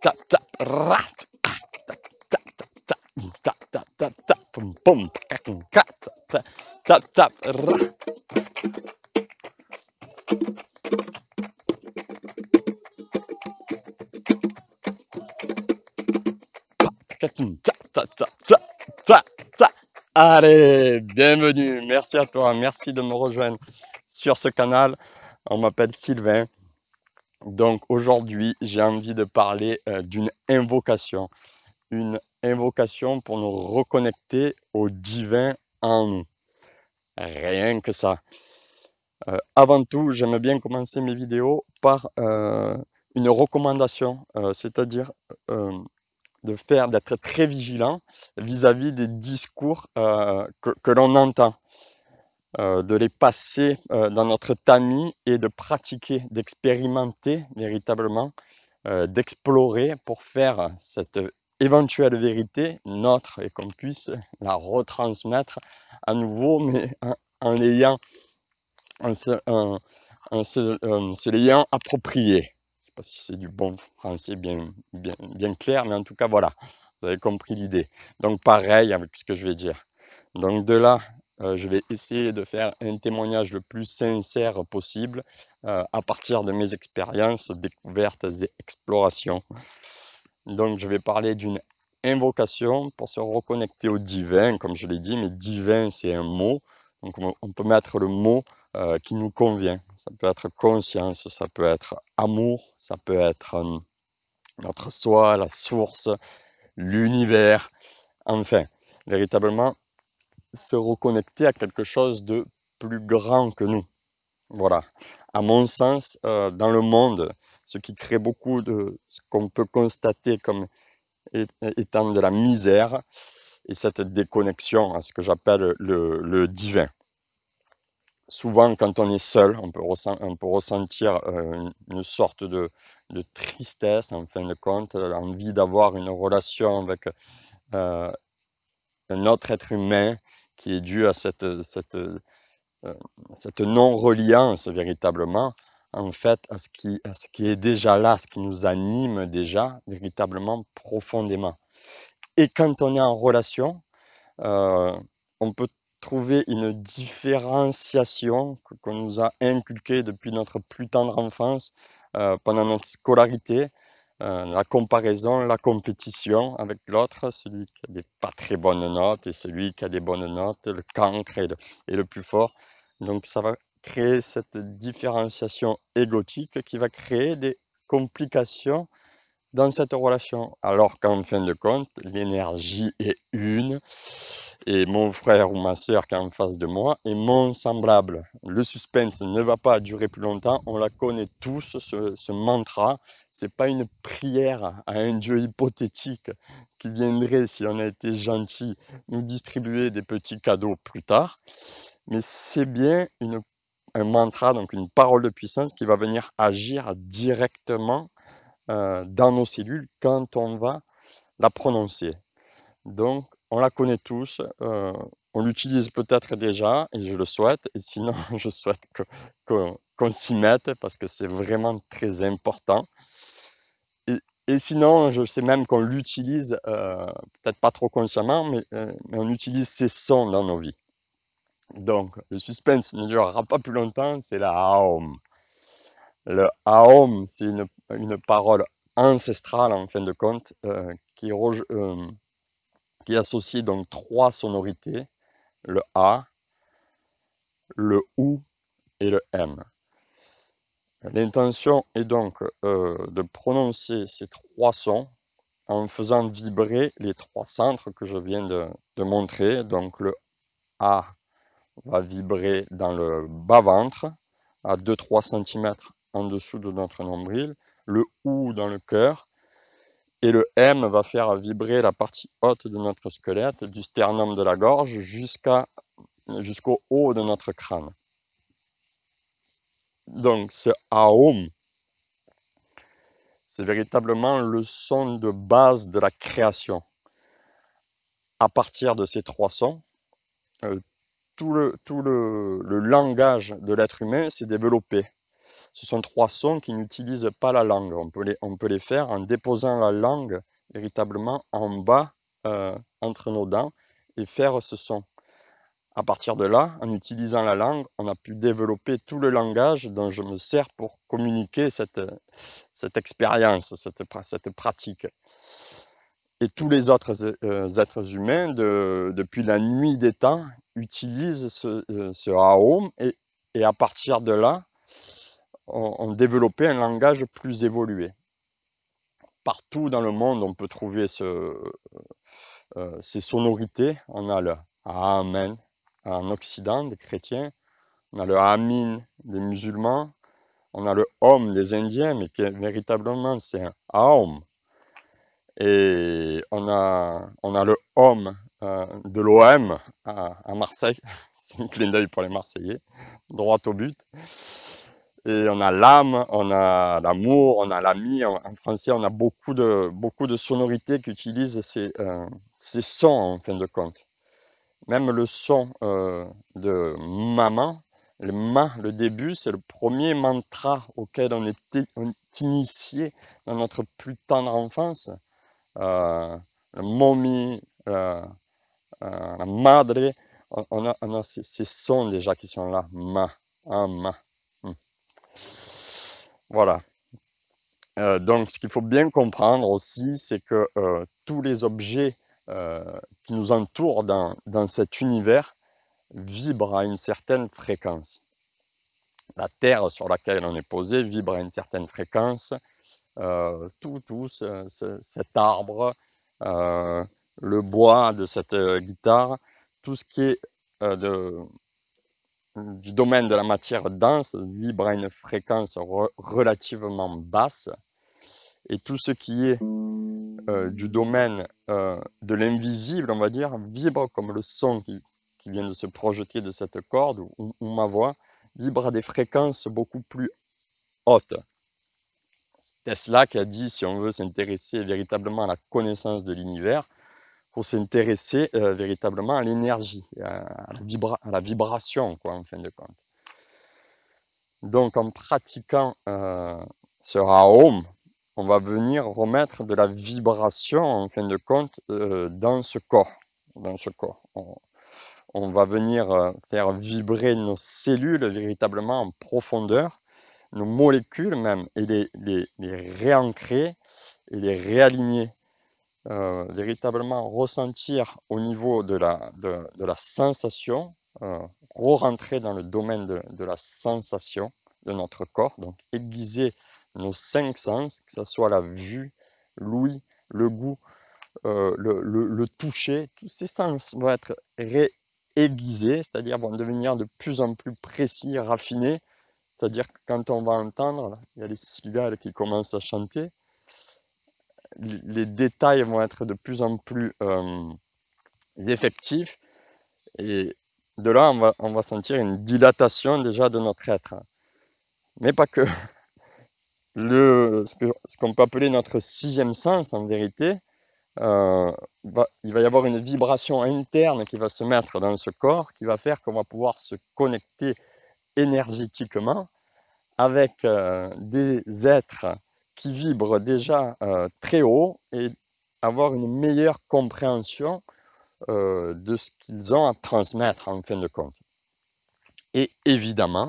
tap, tap, rat, tac, tap, tap, tap, tap, tap, tap, tap, pum, pum, tap, tap, tap, rat. Allez, bienvenue, merci à toi, merci de me rejoindre sur ce canal. On m'appelle Sylvain. Donc aujourd'hui, j'ai envie de parler d'une invocation. Une invocation pour nous reconnecter au divin en nous. Rien que ça. Avant tout, j'aime bien commencer mes vidéos par une recommandation, c'est-à-dire d'être très vigilant vis-à-vis des discours que l'on entend, de les passer dans notre tamis et de pratiquer, d'expérimenter véritablement, d'explorer pour faire cette éventuelle vérité nôtre et qu'on puisse la retransmettre à nouveau, mais en l'ayant se l'ayant approprié. Je ne sais pas si c'est du bon français bien clair, mais en tout cas, voilà, vous avez compris l'idée. Donc, pareil avec ce que je vais dire. Donc, de là, je vais essayer de faire un témoignage le plus sincère possible à partir de mes expériences, découvertes et explorations. Donc, je vais parler d'une invocation pour se reconnecter au divin, comme je l'ai dit, mais divin, c'est un mot. Donc, on peut mettre le mot qui nous convient. Ça peut être conscience, ça peut être amour, ça peut être notre soi, la source, l'univers. Enfin, véritablement, se reconnecter à quelque chose de plus grand que nous. Voilà. À mon sens, dans le monde, ce qui crée beaucoup de ce qu'on peut constater comme étant de la misère et cette déconnexion à ce que j'appelle le divin. Souvent, quand on est seul, on peut ressentir une sorte de tristesse, en fin de compte, l'envie d'avoir une relation avec un autre être humain qui est dû à cette non-reliance véritablement, en fait, à ce qui est déjà là, ce qui nous anime déjà véritablement profondément. Et quand on est en relation, on peut trouver une différenciation qu'on nous a inculquée depuis notre plus tendre enfance, pendant notre scolarité, la comparaison, la compétition avec l'autre, celui qui a des pas très bonnes notes et celui qui a des bonnes notes, le cancre est le plus fort. Donc ça va créer cette différenciation égotique qui va créer des complications dans cette relation. Alors qu'en fin de compte, l'énergie est une, et mon frère ou ma soeur qui est en face de moi est mon semblable. Le suspense ne va pas durer plus longtemps, on la connaît tous, ce mantra. C'est pas une prière à un Dieu hypothétique qui viendrait, si on a été gentil, nous distribuer des petits cadeaux plus tard, mais c'est bien un mantra, donc une parole de puissance qui va venir agir directement dans nos cellules quand on va la prononcer. Donc, on la connaît tous, on l'utilise peut-être déjà, et je le souhaite, et sinon, je souhaite qu'on s'y mette, parce que c'est vraiment très important. Et sinon, je sais même qu'on l'utilise, peut-être pas trop consciemment, mais on utilise ces sons dans nos vies. Donc, le suspense ne durera pas plus longtemps, c'est la Aum. Le Aum, c'est une parole ancestrale, en fin de compte, qui associe donc 3 sonorités, le A, le OU et le M. L'intention est donc de prononcer ces 3 sons en faisant vibrer les 3 centres que je viens de montrer. Donc le A va vibrer dans le bas-ventre, à 2-3 cm en dessous de notre nombril, le OU dans le cœur, et le M va faire vibrer la partie haute de notre squelette, du sternum de la gorge jusqu'au haut de notre crâne. Donc ce Aum, c'est véritablement le son de base de la création. À partir de ces 3 sons, tout le langage de l'être humain s'est développé. ce sont 3 sons qui n'utilisent pas la langue. On peut les faire en déposant la langue véritablement en bas entre nos dents et faire ce son. À partir de là, en utilisant la langue, on a pu développer tout le langage dont je me sers pour communiquer cette expérience, cette pratique. Et tous les autres êtres humains, depuis la nuit des temps, utilisent ce Aum et à partir de là, ont développé un langage plus évolué. Partout dans le monde, on peut trouver ces sonorités. On a le Amen en Occident, des chrétiens. On a le Amin des musulmans. On a le Om des Indiens, mais qui véritablement c'est un Aum. Et on a le Om de l'OM à Marseille. C'est un clin d'œil pour les Marseillais, droit au but. Et on a l'âme, on a l'amour, on a l'ami. En français, on a beaucoup de sonorités qui utilisent ces sons en fin de compte. Même le son de maman, le ma, le début, c'est le premier mantra auquel on est initié dans notre plus tendre enfance. Le mommy, la madre, on a ces sons déjà qui sont là. Ma, ma. Voilà. Donc, ce qu'il faut bien comprendre aussi, c'est que tous les objets qui nous entourent dans cet univers vibrent à une certaine fréquence. La terre sur laquelle on est posé vibre à une certaine fréquence. Cet arbre, le bois de cette guitare, tout ce qui est du domaine de la matière dense vibre à une fréquence relativement basse. Et tout ce qui est du domaine de l'invisible, on va dire, vibre comme le son qui vient de se projeter de cette corde ou ma voix, vibre à des fréquences beaucoup plus hautes. Tesla qui a dit, si on veut s'intéresser véritablement à la connaissance de l'univers, il faut s'intéresser véritablement à l'énergie, à la vibration, quoi, en fin de compte. Donc, en pratiquant ce Raom, on va venir remettre de la vibration, en fin de compte, dans ce corps. On va venir faire vibrer nos cellules véritablement en profondeur, nos molécules même, et les réancrer et les réaligner. Véritablement ressentir au niveau de la sensation, re-rentrer dans le domaine de la sensation de notre corps, donc aiguiser nos 5 sens, que ce soit la vue, l'ouïe, le goût, le toucher, tous ces sens vont être réaiguisés, c'est-à-dire vont devenir de plus en plus précis, raffinés, c'est-à-dire que quand on va entendre, là, il y a les cigales qui commencent à chanter, les détails vont être de plus en plus effectifs et de là on va sentir une dilatation déjà de notre être. Mais pas que. Ce qu'on peut appeler notre 6e sens en vérité, il va y avoir une vibration interne qui va se mettre dans ce corps qui va faire qu'on va pouvoir se connecter énergétiquement avec des êtres qui vibrent déjà très haut et avoir une meilleure compréhension de ce qu'ils ont à transmettre en fin de compte. Et évidemment,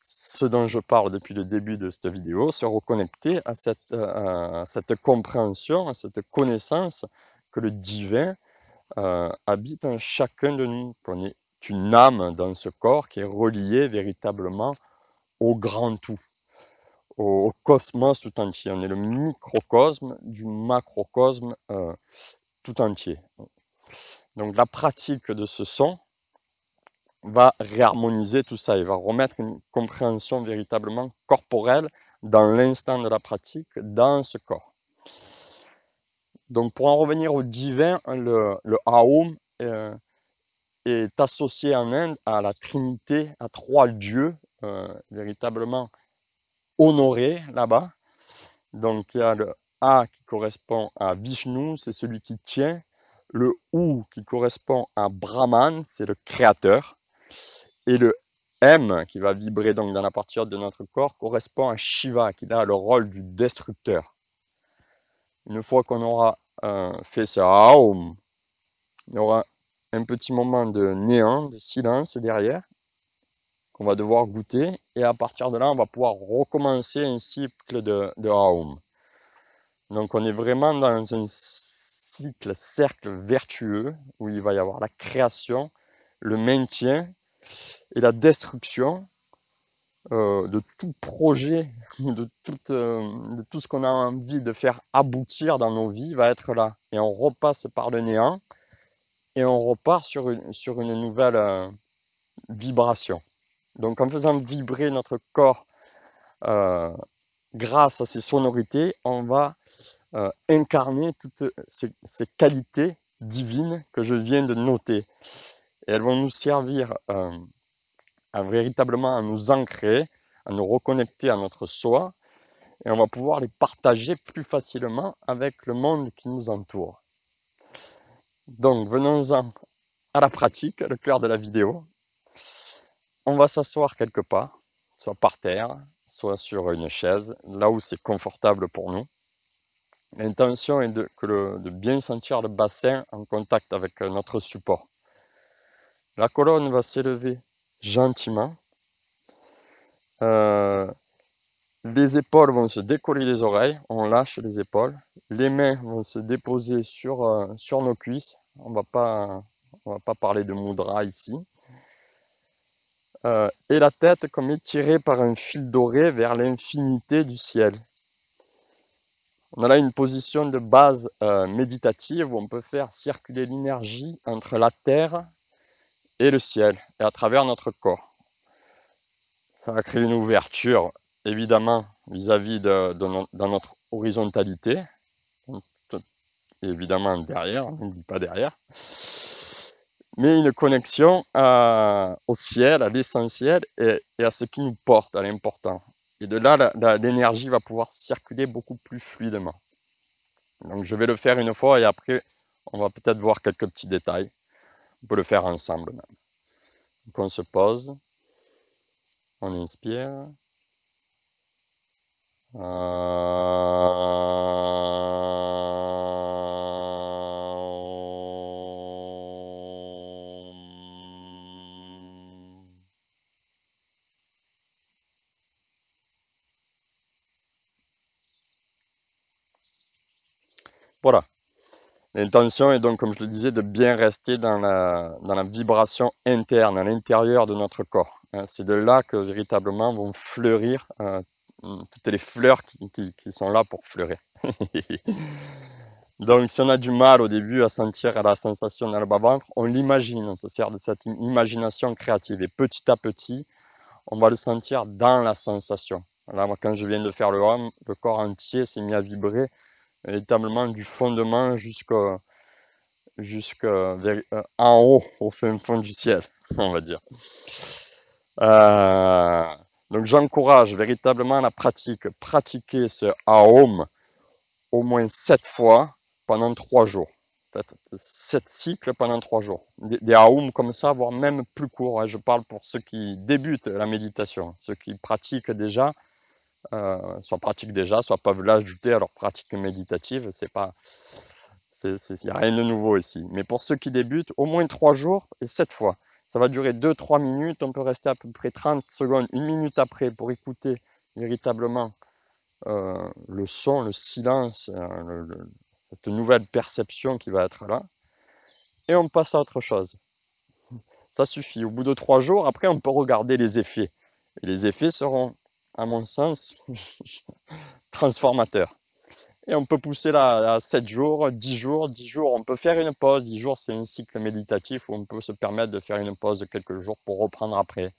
ce dont je parle depuis le début de cette vidéo, se reconnecter à cette compréhension, à cette connaissance que le divin habite en chacun de nous, qu'on est une âme dans ce corps qui est reliée véritablement au grand tout, au cosmos tout entier. On est le microcosme du macrocosme tout entier. Donc la pratique de ce son va réharmoniser tout ça, il va remettre une compréhension véritablement corporelle dans l'instant de la pratique, dans ce corps. Donc pour en revenir au divin, le Aum est associé en Inde à la Trinité, à 3 dieux véritablement honorés là-bas. Donc il y a le A qui correspond à Vishnu, c'est celui qui tient. Le U qui correspond à Brahman, c'est le créateur. Et le M, qui va vibrer donc dans la partie haute de notre corps, correspond à Shiva, qui a le rôle du destructeur. Une fois qu'on aura fait ce Aum, il y aura un petit moment de néant, de silence derrière, qu'on va devoir goûter, et à partir de là, on va pouvoir recommencer un cycle de Aum. Donc on est vraiment dans un cercle vertueux, où il va y avoir la création, le maintien et la destruction de tout projet, de tout ce qu'on a envie de faire aboutir dans nos vies va être là. Et on repasse par le néant et on repart sur une nouvelle vibration. Donc en faisant vibrer notre corps grâce à ces sonorités, on va incarner toutes ces qualités divines que je viens de noter. Et elles vont nous servir véritablement à nous ancrer, à nous reconnecter à notre soi, et on va pouvoir les partager plus facilement avec le monde qui nous entoure. Donc venons-en à la pratique, le cœur de la vidéo. On va s'asseoir quelque part, soit par terre, soit sur une chaise, là où c'est confortable pour nous. L'intention est de bien sentir le bassin en contact avec notre support. La colonne va s'élever gentiment. Les épaules vont se décoller des oreilles, on lâche les épaules. Les mains vont se déposer sur nos cuisses. On va pas parler de mudra ici. Et la tête comme étirée par un fil doré vers l'infinité du ciel. On a là une position de base méditative où on peut faire circuler l'énergie entre la terre et le ciel, et à travers notre corps. Ça va créer une ouverture, évidemment, vis-à-vis dans notre horizontalité, et évidemment derrière, n'oublie pas derrière, mais une connexion au ciel, à l'essentiel, et à ce qui nous porte, à l'important. Et de là, l'énergie va pouvoir circuler beaucoup plus fluidement. Donc je vais le faire une fois, et après, on va peut-être voir quelques petits détails. On peut le faire ensemble même. Donc on se pose, on inspire. Voilà. L'intention est donc, comme je le disais, de bien rester dans la vibration interne, à l'intérieur de notre corps. C'est de là que véritablement vont fleurir toutes les fleurs qui sont là pour fleurir. Donc si on a du mal au début à sentir la sensation dans le bas-ventre, on l'imagine, on se sert de cette imagination créative. Et petit à petit, on va le sentir dans la sensation. Là, moi, quand je viens de faire le corps entier s'est mis à vibrer véritablement du fondement jusqu'en haut, au fin fond du ciel, on va dire. Donc j'encourage véritablement la pratique. Pratiquer ce Aum au moins 7 fois pendant 3 jours. Peut-être 7 cycles pendant 3 jours. Des Aum comme ça, voire même plus courts. Je parle pour ceux qui débutent la méditation. Ceux qui pratiquent déjà, soit peuvent l'ajouter à leur pratique méditative. Il n'y a rien de nouveau ici. Mais pour ceux qui débutent, au moins 3 jours et 7 fois. Ça va durer 2-3 minutes. On peut rester à peu près 30 secondes, 1 minute après pour écouter véritablement le son, le silence, cette nouvelle perception qui va être là. Et on passe à autre chose. Ça suffit. Au bout de 3 jours, après, on peut regarder les effets. Et les effets seront, à mon sens, transformateurs. Et on peut pousser là à 7 jours, 10 jours, 10 jours. On peut faire une pause. 10 jours, c'est un cycle méditatif où on peut se permettre de faire une pause de quelques jours pour reprendre après.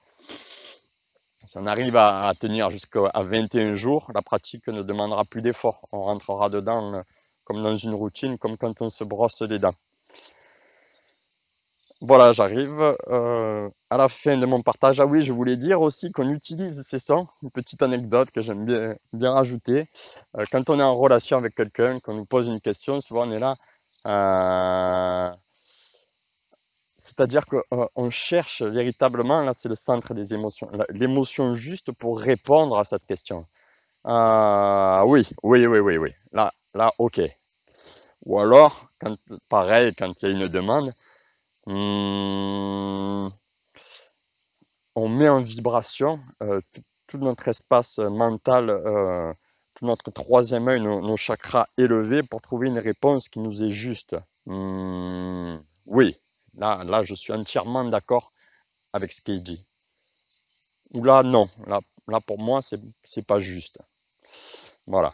Si on arrive à tenir jusqu'à 21 jours, la pratique ne demandera plus d'effort. On rentrera dedans comme dans une routine, comme quand on se brosse les dents. Voilà, j'arrive à la fin de mon partage. Ah oui, je voulais dire aussi qu'on utilise ces sons, une petite anecdote que j'aime bien rajouter. Quand on est en relation avec quelqu'un, qu'on nous pose une question, souvent on est là. C'est-à-dire qu'on cherche véritablement, là c'est le centre des émotions, l'émotion juste pour répondre à cette question. Ah oui, oui, oui, oui, oui. Là, ok. Ou alors, pareil, quand il y a une demande, hmm, on met en vibration tout notre espace mental, tout notre troisième œil, nos chakras élevés pour trouver une réponse qui nous est juste. Oui, là, je suis entièrement d'accord avec ce qu'il dit. Ou là, non. Là pour moi, c'est pas juste. Voilà.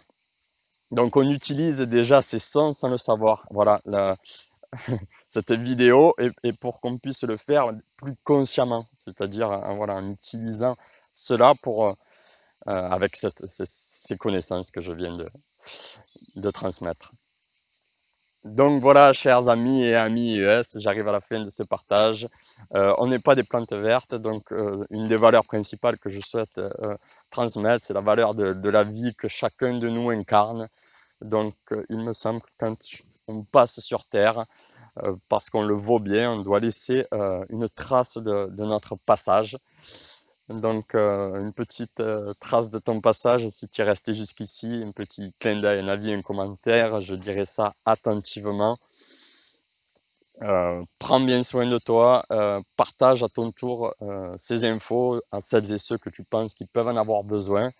Donc, on utilise déjà ces sons sans le savoir. Voilà, cette vidéo est pour qu'on puisse le faire plus consciemment, c'est-à-dire voilà, en utilisant cela pour, avec ces connaissances que je viens de transmettre. Donc voilà, chers amis et amis IES, j'arrive à la fin de ce partage. On n'est pas des plantes vertes, donc une des valeurs principales que je souhaite transmettre, c'est la valeur de la vie que chacun de nous incarne. Donc il me semble que quand on passe sur Terre, parce qu'on le vaut bien, on doit laisser une trace de notre passage. Donc une petite trace de ton passage, si tu es resté jusqu'ici, un petit clin d'œil, un avis, un commentaire, je dirais ça attentivement. Prends bien soin de toi, partage à ton tour ces infos à celles et ceux que tu penses qui peuvent en avoir besoin.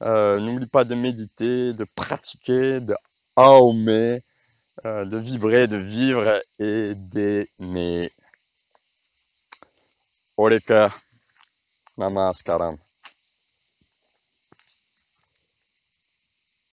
N'oublie pas de méditer, de pratiquer, de aumer, de vibrer, de vivre et d'aimer. Oleka, namaskaram.